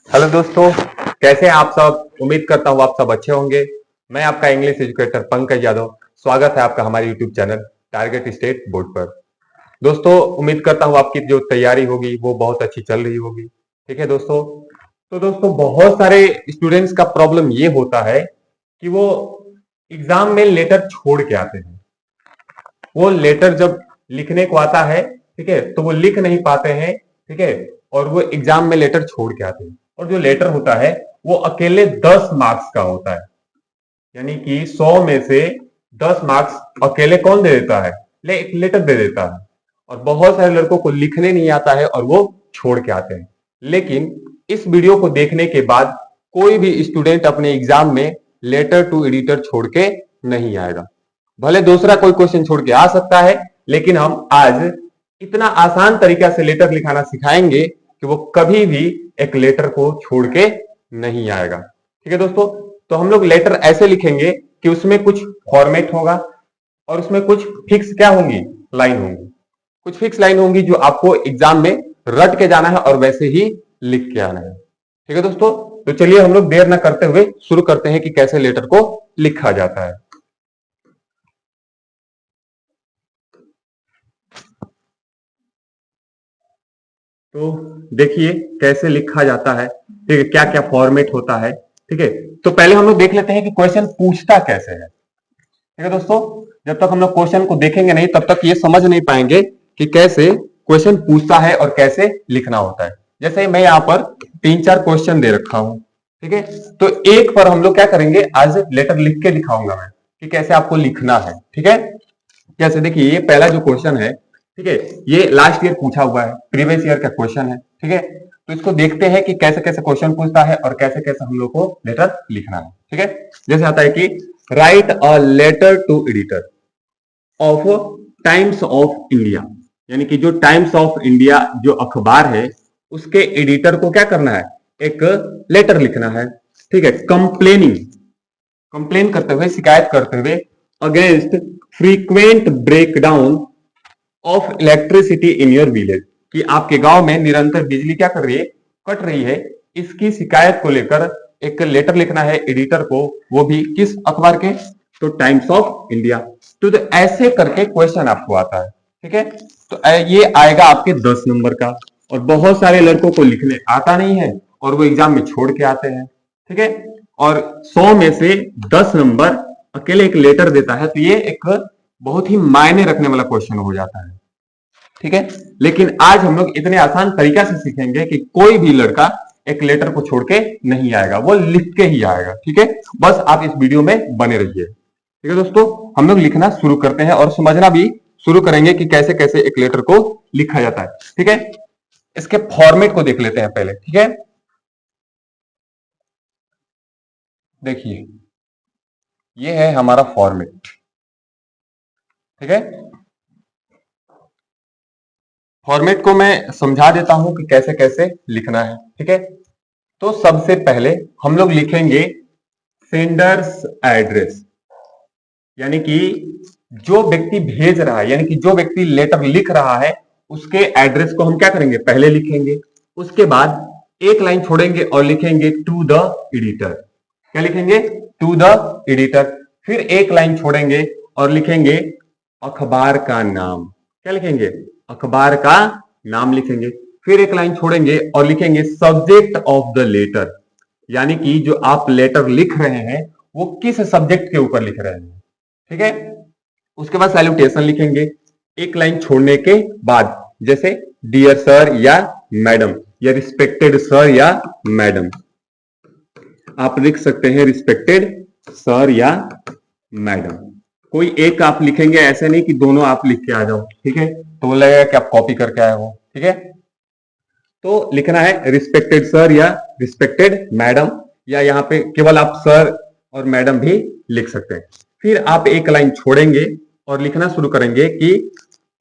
Hello दोस्तों, कैसे हैं आप सब। उम्मीद करता हूँ आप सब अच्छे होंगे। मैं आपका इंग्लिश एजुकेटर पंकज यादव। स्वागत है आपका हमारे YouTube channel target state board पर। दोस्तों, उम्मीद करता हूँ आपकी जो तैयारी होगी वो बहुत अच्छी चल रही होगी। ठीक है दोस्तों। तो दोस्तों, बहुत सारे स्टूडेंट्स का प्रॉब्लम ये होता है कि वो एग्जाम में लेटर छोड़ के आते हैं। वो लेटर जब लिखने को आता है, ठीक है, तो वो लिख नहीं पाते हैं। ठीक है, और वो एग्जाम में लेटर छोड़ के आते हैं। और जो लेटर होता है वो अकेले 10 मार्क्स का होता है। यानी कि 100 में से 10 मार्क्स अकेले कौन दे देता है? एक लेटर दे देता है। और बहुत सारे लड़कों को लिखने नहीं आता है और वो छोड़ के आते हैं। लेकिन इस वीडियो को देखने के बाद कोई भी स्टूडेंट अपने एग्जाम में लेटर टू एडिटर छोड़ के नहीं आएगा। भले दूसरा कोई क्वेश्चन छोड़ के आ सकता है, लेकिन हम आज इतना आसान तरीका से लेटर लिखाना सिखाएंगे कि वो कभी भी एक लेटर को छोड़ के नहीं आएगा। ठीक है दोस्तों। तो हम लोग लेटर ऐसे लिखेंगे कि उसमें कुछ फॉर्मेट होगा और उसमें कुछ फिक्स क्या होंगी, लाइन होंगी। कुछ फिक्स लाइन होंगी जो आपको एग्जाम में रट के जाना है और वैसे ही लिख के आना है। ठीक है दोस्तों। तो चलिए हम लोग देर ना करते हुए शुरू करते हैं कि कैसे लेटर को लिखा जाता है। तो देखिए कैसे लिखा जाता है। ठीक है, क्या क्या फॉर्मेट होता है। ठीक है, तो पहले हम लोग देख लेते हैं कि क्वेश्चन पूछता कैसे है। ठीक है दोस्तों। जब तक हम लोग क्वेश्चन को देखेंगे नहीं तब तक ये समझ नहीं पाएंगे कि कैसे क्वेश्चन पूछता है और कैसे लिखना होता है। जैसे मैं यहाँ पर 3-4 क्वेश्चन दे रखा हूं। ठीक है, तो एक पर हम लोग क्या करेंगे, आज लेटर लिख के दिखाऊंगा मैं कि कैसे आपको लिखना है। ठीक है, जैसे देखिए ये पहला जो क्वेश्चन है, ठीक है, ये लास्ट ईयर पूछा हुआ है, प्रीवियस ईयर का क्वेश्चन है। ठीक है, तो इसको देखते हैं कि कैसे कैसे क्वेश्चन पूछता है और कैसे कैसे हम लोग को लेटर लिखना है। ठीक है, जैसे आता है कि write a letter to editor of Times of India. यानी कि जो टाइम्स ऑफ इंडिया जो अखबार है उसके एडिटर को क्या करना है, एक लेटर लिखना है। ठीक है, कंप्लेनिंग, कंप्लेन करते हुए, शिकायत करते हुए against frequent breakdown of electricity in your village, कि आपके गांव में निरंतर बिजली क्या कर रही है, कट रही है। इसकी शिकायत को लेकर एक लेटर लिखना है एडिटर को, वो भी किस अखबार के, तो टाइम्स ऑफ इंडिया। तो ऐसे करके क्वेश्चन आपको आता है। ठीक है, तो ये आएगा आपके 10 नंबर का। और बहुत सारे लड़कों को लिखने आता नहीं है और वो एग्जाम में छोड़ के आते हैं। ठीक है, और 100 में से 10 नंबर अकेले एक लेटर देता है, तो ये एक बहुत ही मायने रखने वाला क्वेश्चन हो जाता है। ठीक है, लेकिन आज हम लोग इतने आसान तरीका से सीखेंगे कि कोई भी लड़का एक लेटर को छोड़ के नहीं आएगा, वो लिख के ही आएगा। ठीक है, बस आप इस वीडियो में बने रहिए। ठीक है दोस्तों, हम लोग लिखना शुरू करते हैं और समझना भी शुरू करेंगे कि कैसे कैसे एक लेटर को लिखा जाता है। ठीक है, इसके फॉर्मेट को देख लेते हैं पहले। ठीक है, देखिए ये है हमारा फॉर्मेट। ठीक है, फॉर्मेट को मैं समझा देता हूं कि कैसे कैसे लिखना है। ठीक है, तो सबसे पहले हम लोग लिखेंगे सेंडर्स एड्रेस। यानी कि जो व्यक्ति भेज रहा है, यानी कि जो व्यक्ति लेटर लिख रहा है उसके एड्रेस को हम क्या करेंगे, पहले लिखेंगे। उसके बाद एक लाइन छोड़ेंगे और लिखेंगे टू द एडिटर। क्या लिखेंगे, टू द एडिटर। फिर एक लाइन छोड़ेंगे और लिखेंगे अखबार का नाम। क्या लिखेंगे, अखबार का नाम लिखेंगे। फिर एक लाइन छोड़ेंगे और लिखेंगे सब्जेक्ट ऑफ द लेटर। यानी कि जो आप लेटर लिख रहे हैं वो किस सब्जेक्ट के ऊपर लिख रहे हैं। ठीक है, उसके बाद सैल्यूटेशन लिखेंगे एक लाइन छोड़ने के बाद, जैसे डियर सर या मैडम, या रिस्पेक्टेड सर या मैडम। आप लिख सकते हैं रिस्पेक्टेड सर या मैडम। कोई एक आप लिखेंगे, ऐसे नहीं कि दोनों आप लिख के आ जाओ। ठीक है, तो वो लगेगा कि आप कॉपी करके आए हो। ठीक है, तो लिखना है रिस्पेक्टेड सर या रिस्पेक्टेड मैडम, या यहां पे केवल आप सर और मैडम भी लिख सकते हैं। फिर आप एक लाइन छोड़ेंगे और लिखना शुरू करेंगे कि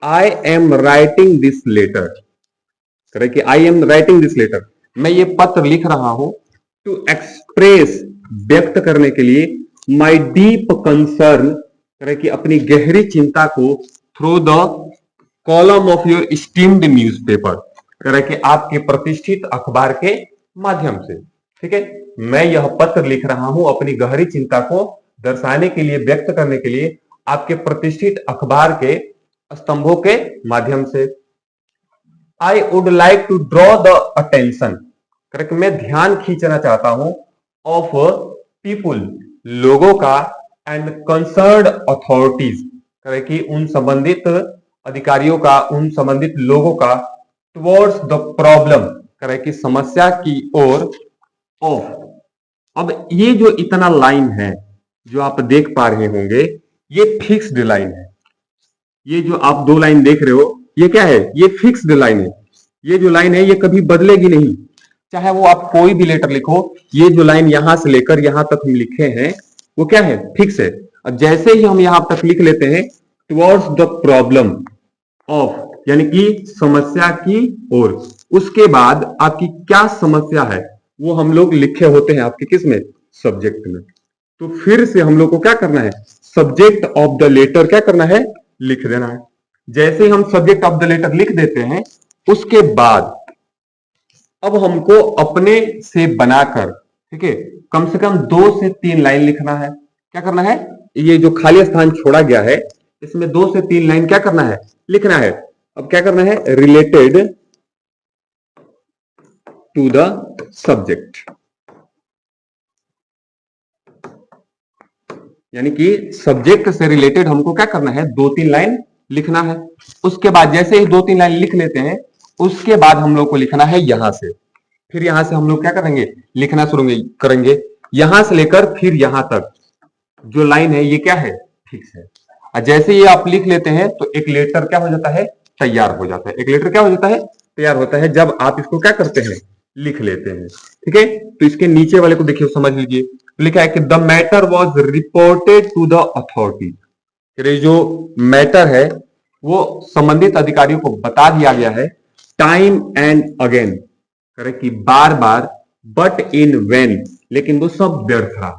I am writing this letter. करें कि I am writing this letter, मैं ये पत्र लिख रहा हूं टू एक्सप्रेस, व्यक्त करने के लिए, माई डीप कंसर्न, करें कि अपनी गहरी चिंता को, through the column of your esteemed newspaper, करें कि आपके प्रतिष्ठित अखबार के माध्यम से। ठीक है, मैं यह पत्र लिख रहा हूं अपनी गहरी चिंता को दर्शाने के लिए, व्यक्त करने के लिए आपके प्रतिष्ठित अखबार के स्तंभों के माध्यम से। I would like to draw the attention, correct, मैं ध्यान खींचना चाहता हूं, ऑफ पीपुल, लोगों का, एंड कंसर्न्ड अथॉरिटीज, करेक्ट, कि उन संबंधित अधिकारियों का, उन संबंधित लोगों का, टुवर्ड्स द प्रॉब्लम, करेक्ट, कि समस्या की ओर, ऑफ। अब ये जो इतना लाइन है जो आप देख पा रहे होंगे, ये फिक्स्ड लाइन है। ये जो आप दो लाइन देख रहे हो, ये क्या है? ये फिक्स्ड लाइन है। ये जो लाइन है ये कभी बदलेगी नहीं, चाहे वो आप कोई भी लेटर लिखो। ये जो लाइन यहां से लेकर यहां तक हम लिखे हैं वो क्या है? फिक्स है। और जैसे ही हम यहां तक लिख लेते हैं टुवर्ड्स द प्रॉब्लम ऑफ, यानी कि समस्या की ओर, उसके बाद आपकी क्या समस्या है वो हम लोग लिखे होते हैं आपके किस में? सब्जेक्ट में। तो फिर से हम लोग को क्या करना है? सब्जेक्ट ऑफ द लेटर क्या करना है? लिख देना है। जैसे ही हम सब्जेक्ट ऑफ द लेटर लिख देते हैं उसके बाद अब हमको अपने से बनाकर, ठीक है, कम से कम 2 से 3 लाइन लिखना है। क्या करना है? ये जो खाली स्थान छोड़ा गया है इसमें 2 से 3 लाइन क्या करना है? लिखना है। अब क्या करना है? रिलेटेड टू द सब्जेक्ट, यानी कि सब्जेक्ट से रिलेटेड हमको क्या करना है? 2-3 लाइन लिखना है। उसके बाद जैसे ही 2-3 लाइन लिख लेते हैं उसके बाद हम लोग को लिखना है यहां से। फिर यहां से हम लोग क्या करेंगे? लिखना शुरू करेंगे। यहां से लेकर फिर यहां तक जो लाइन है ये क्या है? फिक्स है। और जैसे ये आप लिख लेते हैं तो एक लेटर क्या हो जाता है? तैयार हो जाता है। एक लेटर क्या हो जाता है? तैयार होता है जब आप इसको क्या करते हैं? लिख लेते हैं। ठीक है, तो इसके नीचे वाले को देखिए, समझ लीजिए। लिखा है कि the matter was reported to the authority. जो मैटर है वो संबंधित अधिकारियों को बता दिया गया है, टाइम एंड अगेन, करेक्ट, कि बार बार, बट इन वेन, लेकिन वो सब व्यर्थ रहा।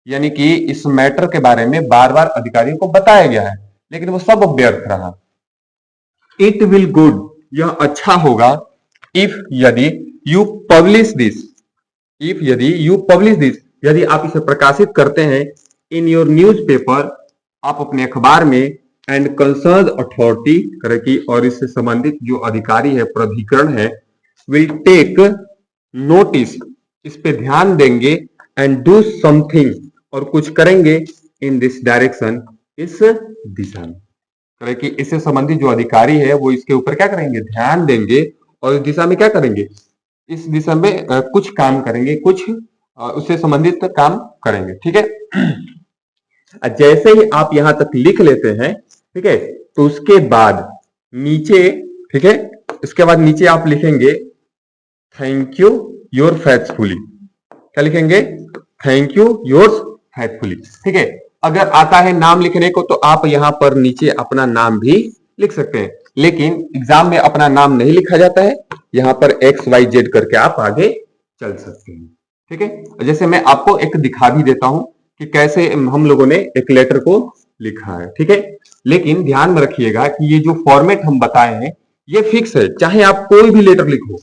यानी कि इस मैटर के बारे में बार बार अधिकारियों को बताया गया है लेकिन वो सब व्यर्थ रहा। इट विल गुड, यह अच्छा होगा, इफ, यदि, यू पब्लिश दिस, इफ, यदि, यू पब्लिश दिस, यदि आप इसे प्रकाशित करते हैं, इन योर न्यूज पेपर, आप अपने अखबार में, एंड कंसर्न अथॉरिटी, करेक्ट, और इससे संबंधित जो अधिकारी है, प्राधिकरण है, विल टेक नोटिस, इस पे ध्यान देंगे, एंड डू समथिंग, और कुछ करेंगे, इन दिस डायरेक्शन, इस दिशा में, करेक्ट, कि इससे संबंधित जो अधिकारी है वो इसके ऊपर क्या करेंगे? ध्यान देंगे और इस दिशा में क्या करेंगे? इस दिशा में कुछ काम करेंगे, कुछ उससे संबंधित काम करेंगे। ठीक है, जैसे ही आप यहां तक लिख लेते हैं, ठीक है, तो उसके बाद नीचे, ठीक है, इसके बाद नीचे आप लिखेंगे थैंक यू योर फेथफुली। क्या लिखेंगे? Thank you your faithfully. ठीक है, अगर आता है नाम लिखने को तो आप यहां पर नीचे अपना नाम भी लिख सकते हैं, लेकिन एग्जाम में अपना नाम नहीं लिखा जाता है, यहां पर XYZ करके आप आगे चल सकते हैं। ठीक है, जैसे मैं आपको एक दिखा भी देता हूं कि कैसे हम लोगों ने एक लेटर को लिखा है। ठीक है, लेकिन ध्यान में रखिएगा कि ये जो फॉर्मेट हम बताए हैं ये फिक्स है, चाहे आप कोई भी लेटर लिखो।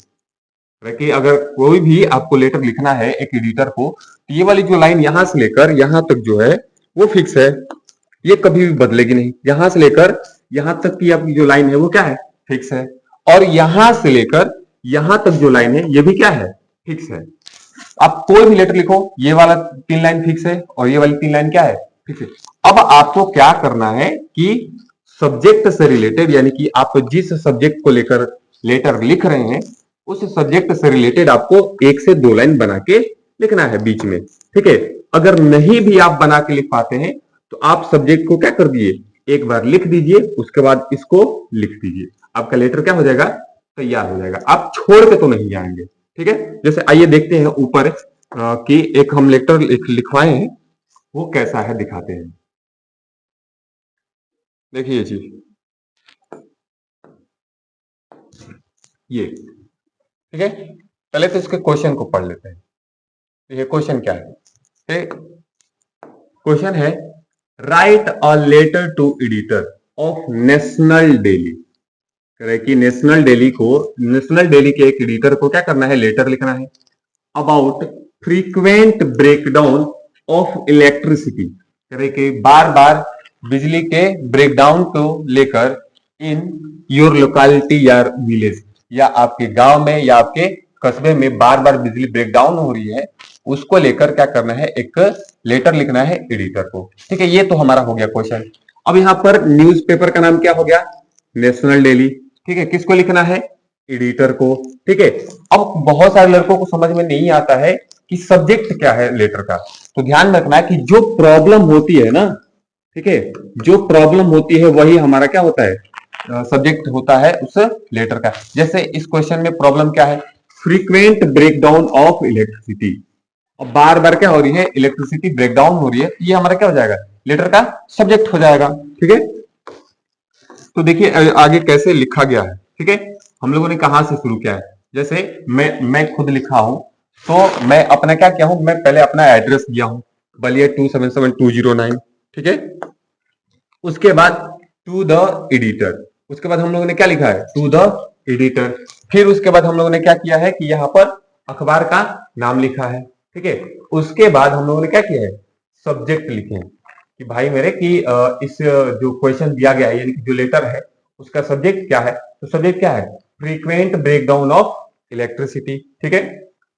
कि अगर कोई भी आपको लेटर लिखना है एक एडिटर को, तो ये वाली जो लाइन यहां से लेकर यहां तक जो है वो फिक्स है, ये कभी भी बदलेगी नहीं। यहां से लेकर यहां तक की आपकी जो लाइन है वो क्या है? फिक्स है। और यहां से लेकर यहां तक जो लाइन है ये भी क्या है? फिक्स है। आप कोई भी लेटर लिखो, ये वाला 3 लाइन फिक्स है और ये वाली 3 लाइन क्या है? फिक्स है। अब आपको क्या करना है कि सब्जेक्ट से रिलेटेड, यानी कि आप जिस सब्जेक्ट को लेकर लेटर लिख रहे हैं उस सब्जेक्ट से रिलेटेड आपको 1 से 2 लाइन बना के लिखना है बीच में। ठीक है, अगर नहीं भी आप बना के लिख पाते हैं तो आप सब्जेक्ट को क्या कर दीजिए? एक बार लिख दीजिए, उसके बाद इसको लिख दीजिए, आपका लेटर क्या हो जाएगा? तैयार हो जाएगा। आप छोड़ के तो नहीं जाएंगे। ठीक है, जैसे आइए देखते हैं ऊपर कि एक हम लेटर लिखवाए हैं वो कैसा है, दिखाते हैं। देखिए जी, ये, ठीक है, पहले तो इसके क्वेश्चन को पढ़ लेते हैं। ये क्वेश्चन क्या है? क्वेश्चन है write a letter to editor of national daily. कि नेशनल डेली को, नेशनल डेली के एक एडिटर को क्या करना है? लेटर लिखना है। About frequent breakdown of electricity, कि बार बार बिजली के ब्रेकडाउन को लेकर इन योर लोकेलिटी या विलेज, या आपके गांव में या आपके कस्बे में बार बार बिजली ब्रेकडाउन हो रही है, उसको लेकर क्या करना है, एक लेटर लिखना है एडिटर को। ठीक है, ये तो हमारा हो गया क्वेश्चन। अब यहां पर न्यूज़पेपर का नाम क्या हो गया, नेशनल डेली। ठीक है, किसको लिखना है, एडिटर को। ठीक है, अब बहुत सारे लड़कों को समझ में नहीं आता है कि सब्जेक्ट क्या है लेटर का, तो ध्यान में रखना है कि जो प्रॉब्लम होती है ना, ठीक है, जो प्रॉब्लम होती है वही हमारा क्या होता है, सब्जेक्ट होता है उस लेटर का। जैसे इस क्वेश्चन में प्रॉब्लम क्या है, फ्रीक्वेंट ब्रेकडाउन ऑफ इलेक्ट्रिसिटी। अब बार बार क्या हो रही है, इलेक्ट्रिसिटी ब्रेकडाउन हो रही है, ये हमारा क्या हो जाएगा, लेटर का सब्जेक्ट हो जाएगा। ठीक है, तो देखिए आगे कैसे लिखा गया है। ठीक है, हम लोगों ने कहां से शुरू किया है, जैसे मैं खुद लिखा हूं, तो मैं अपना क्या किया हूं, मैं पहले अपना एड्रेस दिया हूं, बलिया 277209। ठीक है, उसके बाद टू द एडिटर, उसके बाद हम लोगों ने क्या लिखा है, टू द एडिटर। फिर उसके बाद हम लोगों ने क्या किया है कि यहाँ पर अखबार का नाम लिखा है। ठीक है, उसके बाद हम लोगों ने क्या किया है, सब्जेक्ट लिखे हैं कि भाई मेरे कि इस जो क्वेश्चन दिया गया है, यानी कि जो लेटर है उसका सब्जेक्ट क्या है, तो सब्जेक्ट क्या है, फ्रीक्वेंट ब्रेकडाउन ऑफ इलेक्ट्रिसिटी। ठीक है,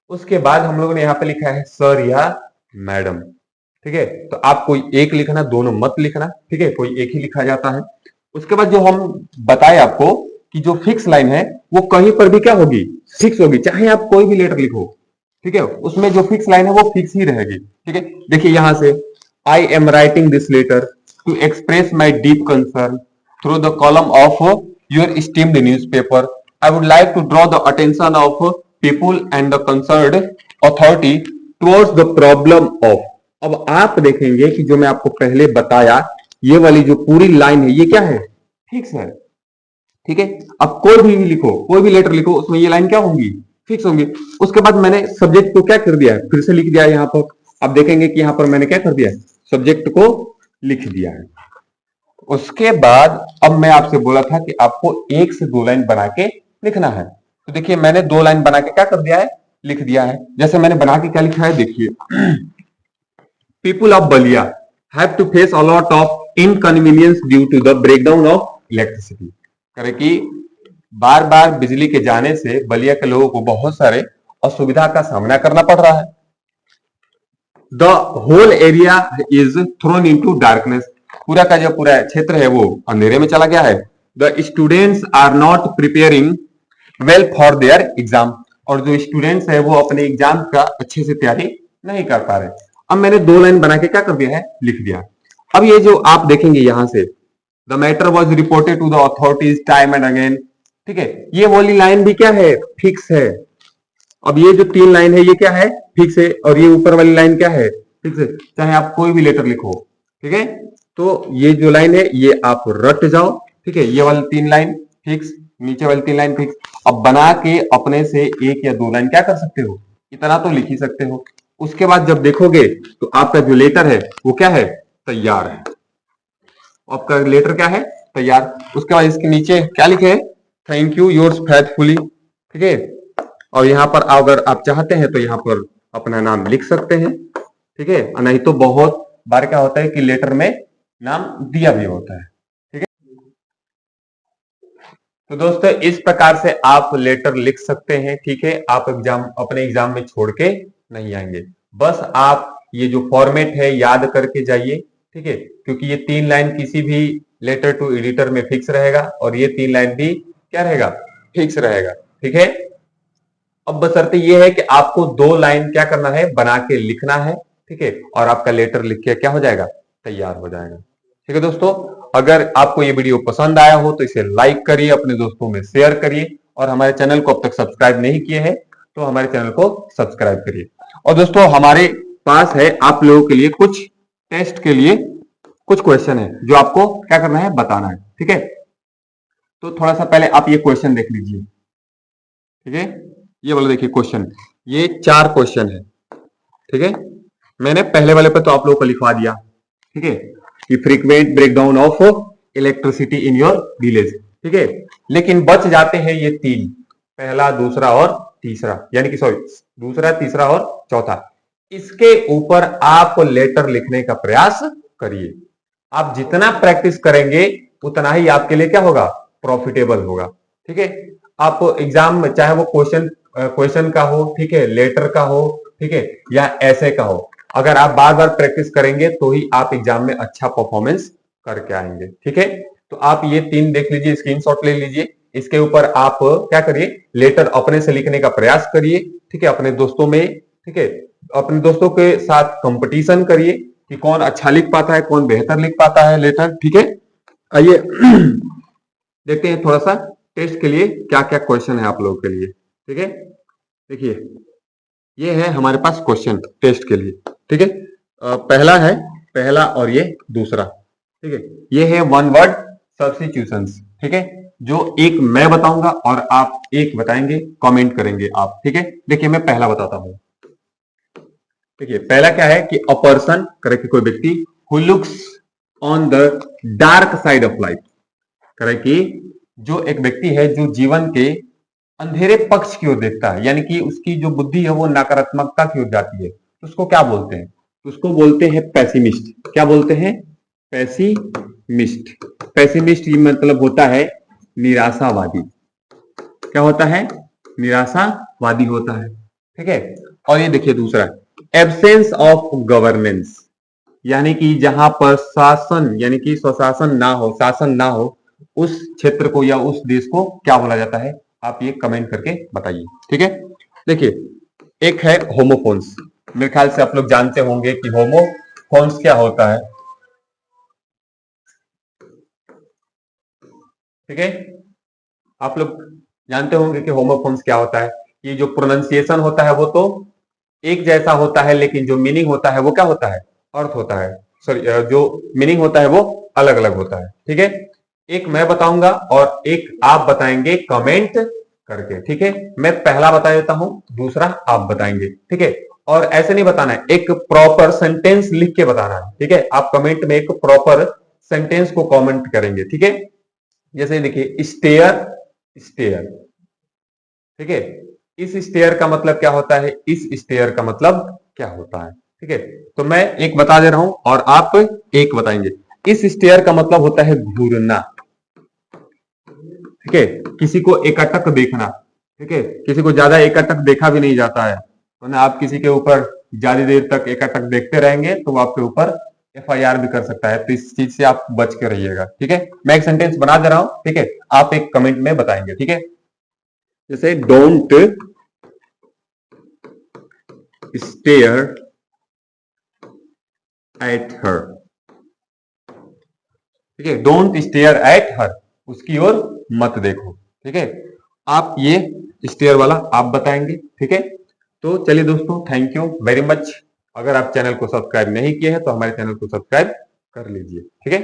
उसके बाद हम लोगों ने यहाँ पे लिखा है सर या मैडम। ठीक है, तो आप कोई एक लिखना, दोनों मत लिखना। ठीक है, कोई एक ही लिखा जाता है। उसके बाद जो हम बताए आपको कि जो फिक्स लाइन है वो कहीं पर भी क्या होगी, फिक्स होगी, चाहे आप कोई भी लेटर लिखो। ठीक है, उसमें जो फिक्स लाइन है वो फिक्स ही रहेगी। ठीक है, देखिए यहां से, I am writing this letter to express my deep concern through the column of your esteemed newspaper. I would like to draw the attention of people and the concerned authority towards the problem of. अब आप देखेंगे कि जो मैं आपको पहले बताया, ये वाली जो पूरी लाइन है ये क्या है, फिक्स है। ठीक है, अब कोई भी लिखो, कोई भी लेटर लिखो, उसमें ये लाइन क्या होंगी, फिक्स होंगी। उसके बाद मैंने सब्जेक्ट को क्या कर दिया है, फिर से लिख दिया यहाँ पर। अब देखेंगे कि यहाँ पर मैंने क्या कर दिया है, सब्जेक्ट को लिख दिया है। उसके बाद अब मैं आपसे बोला था कि आपको एक से दो लाइन बना के लिखना है, तो देखिए मैंने दो लाइन बना के क्या कर दिया है, लिख दिया है। जैसे मैंने बना के क्या लिखा है, देखिए people of Balia have to face a lot of inconvenience due to the breakdown of electricity। करे कि बार बार बिजली के जाने से बलिया के लोगों को बहुत सारे असुविधा का सामना करना पड़ रहा है। The whole area is thrown into darkness, पूरा का जो पूरा क्षेत्र है वो अंधेरे में चला गया है। The students are not preparing well for their exam, और जो स्टूडेंट्स है वो अपने एग्जाम का अच्छे से तैयारी नहीं कर पा रहे। अब मैंने दो लाइन बना के क्या कर दिया है, लिख दिया। अब ये जो आप देखेंगे यहां से, the matter was reported to the authorities time and again. ठीक है, ये वाली लाइन भी क्या है, फिक्स है। अब ये जो तीन लाइन है ये क्या है, फिक्स है, और ये ऊपर वाली लाइन क्या है, फिक्स है, चाहे आप कोई भी लेटर लिखो। ठीक है, तो ये जो लाइन है ये आप रट जाओ। ठीक है, ये वाली तीन लाइन फिक्स, नीचे वाली तीन लाइन फिक्स। अब बना के अपने से एक या दो लाइन क्या कर सकते हो, इतना तो लिख ही सकते हो। उसके बाद जब देखोगे तो आपका जो लेटर है वो क्या है, तैयार है। आपका लेटर क्या है, तैयार। उसके बाद इसके नीचे क्या लिखे है, थैंक यू योर्स फेथफुली। ठीक है, और यहाँ पर अगर आप चाहते हैं तो यहाँ पर अपना नाम लिख सकते हैं। ठीक है, नहीं तो बहुत बार क्या होता है कि लेटर में नाम दिया भी होता है। ठीक है, तो दोस्तों इस प्रकार से आप लेटर लिख सकते हैं। ठीक है, आप एग्जाम अपने एग्जाम में छोड़ के नहीं आएंगे। बस आप ये जो फॉर्मेट है याद करके जाइए। ठीक है, क्योंकि ये तीन लाइन किसी भी लेटर टू एडिटर में फिक्स रहेगा, और ये तीन लाइन भी क्या रहेगा, फिक्स रहेगा। ठीक है, अब बशर्ते ये है कि आपको दो लाइन क्या करना है, बना के लिखना है। ठीक है, और आपका लेटर लिख के क्या हो जाएगा, तैयार हो जाएगा। ठीक है दोस्तों, अगर आपको ये वीडियो पसंद आया हो तो इसे लाइक करिए, अपने दोस्तों में शेयर करिए, और हमारे चैनल को अब तक सब्सक्राइब नहीं किए हैं तो हमारे चैनल को सब्सक्राइब करिए। और दोस्तों हमारे पास है आप लोगों के लिए कुछ टेस्ट के लिए कुछ क्वेश्चन है जो आपको क्या करना है, बताना है। ठीक है, तो थोड़ा सा पहले आप ये क्वेश्चन देख लीजिए। ठीक है, ये वाला देखिए क्वेश्चन, ये 4 क्वेश्चन है। ठीक है, मैंने पहले वाले पे तो आप लोगों को लिखवा दिया। ठीक है, कि frequent breakdown of electricity in your village. ठीक है, लेकिन बच जाते हैं ये 3। पहला, दूसरा और तीसरा, यानी कि सॉरी, दूसरा, तीसरा और चौथा, इसके ऊपर आप लेटर लिखने का प्रयास करिए। आप जितना प्रैक्टिस करेंगे उतना ही आपके लिए क्या होगा, प्रॉफिटेबल होगा। ठीक है, आप एग्जाम में चाहे वो क्वेश्चन का हो, ठीक है, लेटर का हो, ठीक है, या ऐसे का हो, अगर आप बार बार प्रैक्टिस करेंगे तो ही आप एग्जाम में अच्छा परफॉर्मेंस करके आएंगे। ठीक है, तो आप ये 3 देख लीजिए, स्क्रीनशॉट ले लीजिए, इसके ऊपर आप क्या करिए, लेटर अपने से लिखने का प्रयास करिए। ठीक है, अपने दोस्तों में, ठीक है, अपने दोस्तों के साथ कंपटीशन करिए कि कौन अच्छा लिख पाता है, कौन बेहतर लिख पाता है लेटर। ठीक है, आइए देखते हैं थोड़ा सा टेस्ट के लिए क्या क्या क्वेश्चन है आप लोगों के लिए। ठीक है, देखिए ये है हमारे पास क्वेश्चन टेस्ट के लिए। ठीक है, पहला है, पहला और ये दूसरा। ठीक है, ये है वन वर्ड सब्स्टिट्यूशंस। ठीक है, जो एक मैं बताऊंगा और आप एक बताएंगे, कमेंट करेंगे आप। ठीक है, देखिए मैं पहला बताता हूं। देखिए पहला क्या है कि अ पर्सन, करे कि कोई व्यक्ति, who looks on the dark side of life, करे कि जो एक व्यक्ति है जो जीवन के अंधेरे पक्ष की ओर देखता है, यानी कि उसकी जो बुद्धि है वो नकारात्मकता की ओर जाती है, तो उसको क्या बोलते हैं, तो उसको बोलते हैं पेसिमिस्ट। क्या बोलते हैं, पेसिमिस्ट। पेसिमिस्ट ये मतलब होता है निराशावादी। क्या होता है, निराशावादी होता है। ठीक है, और ये देखिए दूसरा, एब्सेंस ऑफ गवर्नेंस, यानी कि जहां पर शासन, यानी कि स्वशासन ना हो, शासन ना हो, उस क्षेत्र को या उस देश को क्या बोला जाता है, आप ये कमेंट करके बताइए। ठीक है, देखिए एक है होमोफोन्स। मेरे ख्याल से आप लोग जानते होंगे कि होमोफोन्स क्या होता है। ठीक है, आप लोग जानते होंगे कि होमोफोन्स क्या होता है। ये जो प्रोनाउंसिएशन होता है वो तो एक जैसा होता है, लेकिन जो मीनिंग होता है वो क्या होता है, अर्थ होता है, सॉरी, जो मीनिंग होता है वो अलग अलग होता है। ठीक है, एक मैं बताऊंगा और एक आप बताएंगे कमेंट करके। ठीक है, मैं पहला बता देता हूं, दूसरा आप बताएंगे। ठीक है, और ऐसे नहीं बताना है, एक प्रॉपर सेंटेंस लिख के बताना है। ठीक है, आप कमेंट में एक प्रॉपर सेंटेंस को कमेंट करेंगे। ठीक है, जैसे देखिए स्टेयर, स्टेयर। ठीक है, इस स्टेयर का मतलब क्या होता है, इस स्टेयर का मतलब क्या होता है। ठीक है, तो मैं एक बता दे रहा हूं और आप एक बताएंगे। इस स्टेयर का मतलब होता है घूरना। ठीक है, किसी को एकटक देखना। ठीक है, किसी को ज्यादा एकटक देखा भी नहीं जाता है, वरना आप किसी के ऊपर ज्यादा देर तक एकटक देखते रहेंगे तो वो आपके ऊपर FIR भी कर सकता है, तो इस चीज से आप बच के रहिएगा। ठीक है, मैं एक सेंटेंस बना दे रहा हूं, ठीक है, आप एक कमेंट में बताएंगे। ठीक है, जैसे डोंट स्टेयर एट हर। ठीक है, डोंट स्टेयर एट हर, उसकी ओर मत देखो। ठीक है, आप ये स्टेयर वाला आप बताएंगे। ठीक है, तो चलिए दोस्तों, थैंक यू वेरी मच। अगर आप चैनल को सब्सक्राइब नहीं किए हैं तो हमारे चैनल को सब्सक्राइब कर लीजिए। ठीक है।